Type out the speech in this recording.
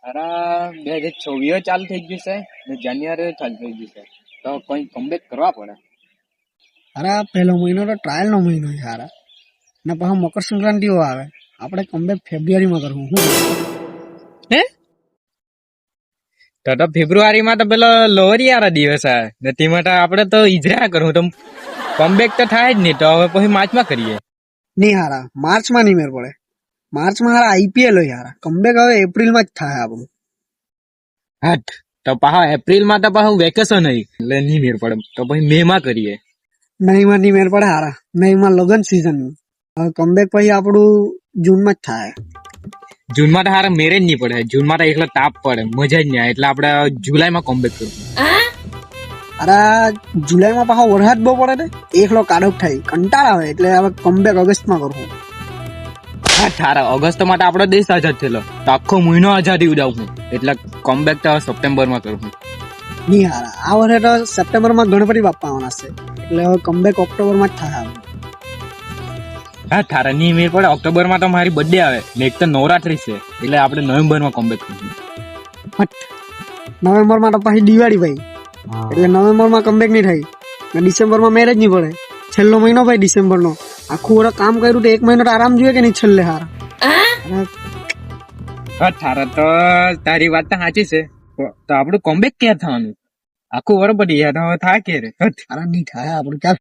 અરે 2026 ચાલુ થઈ ગયું છે ને જાન્યુઆરી ચાલુ થઈ ગયું છે તો કોઈ કમબેક કરવા પડે. અરે આ પહેલો મહિનો તો ટ્રાયલ નો મહિનો છે યાર. ને પાછો મકર સંક્રાંતિ આવે. આપણે કમબેક ફેબ્રુઆરીમાં કરવું હું. હે તો ફેબ્રુઆરીમાં તો પેલો લોહરી વાળા દિવસ આવે ને તે માટે આપણે તો ઈજરા કરવું તો કમબેક તો થાય જ નહીં. તો હવે પછી માર્ચમાં કરીએ. નહીં હારા, માર્ચમાં નહીં મેર પડે. માર્ચમાં હારા આઈપીએલ હોય યાર. કમબેક હવે એપ્રિલમાં જ થાય આપણું. હટ તો પાછા એપ્રિલમાં તો પાછું વેકેશન હોય એટલે નહીં મેળ પડે. તો પછી મે માં કરીએ. મેમાં નહીં મેર પડે હારા. મેમાં લગન સિઝન. હવે કમબેક પછી આપણું જૂનમાં જ થાય. જૂનમાં તો હારા મેરેજ નહીં પડે. જૂનમાં તો એકલો તાપ પડે, મજા જ નહીં આવે. એટલે આપણે જુલાઈમાં કમબેક કરવું. અરે જુલાઈમાં પાછો વરસાદ બહુ પડે ને એકલો કાઢોક થાય કંટાળ આવે. એટલે હવે કમબેક ઓગસ્ટમાં કરવું. હા થારા ઓગસ્ટમાં તો આપણો દેશ આઝાદ થયેલો તો આખો મહિનો આઝાદી ઉડાવવું. એટલે કમબેક તો સપ્ટેમ્બરમાં કરવું. નહીં હારા, આ વર્ષે તો સપ્ટેમ્બરમાં ગણપતિ બાપ્પા આવવાના છે. એટલે હવે કમબેક ઓક્ટોબરમાં જ થાય. હા થારા નહીં મેળ પડે. ઓક્ટોબરમાં તો મારી બર્થડે આવે ને એક તો નવરાત્રી છે એટલે આપણે નવેમ્બરમાં કમબેક કરવું. નવેમ્બરમાં તો પછી દિવાળી ભાઈ. એટલે નવેમ્બરમાં કમબેક નહીં થાય ને ડિસેમ્બરમાં મેરેજ નહીં પડે. છેલ્લો મહિનો ભાઈ ડિસેમ્બરનો. આખું વર્ષ કામ કર્યું તો એક મહિનો તો આરામ જોઈએ કે નહીં છેલ્લે હારા. હા થારા તો તારી વાત તો સાચી છે. તો આપણું કમબેક ક્યાં થવાનું? આખું વર્ષ પડી યાર હવે થાય કે રે. આરામ નહીં થાય આપણું ક્યાં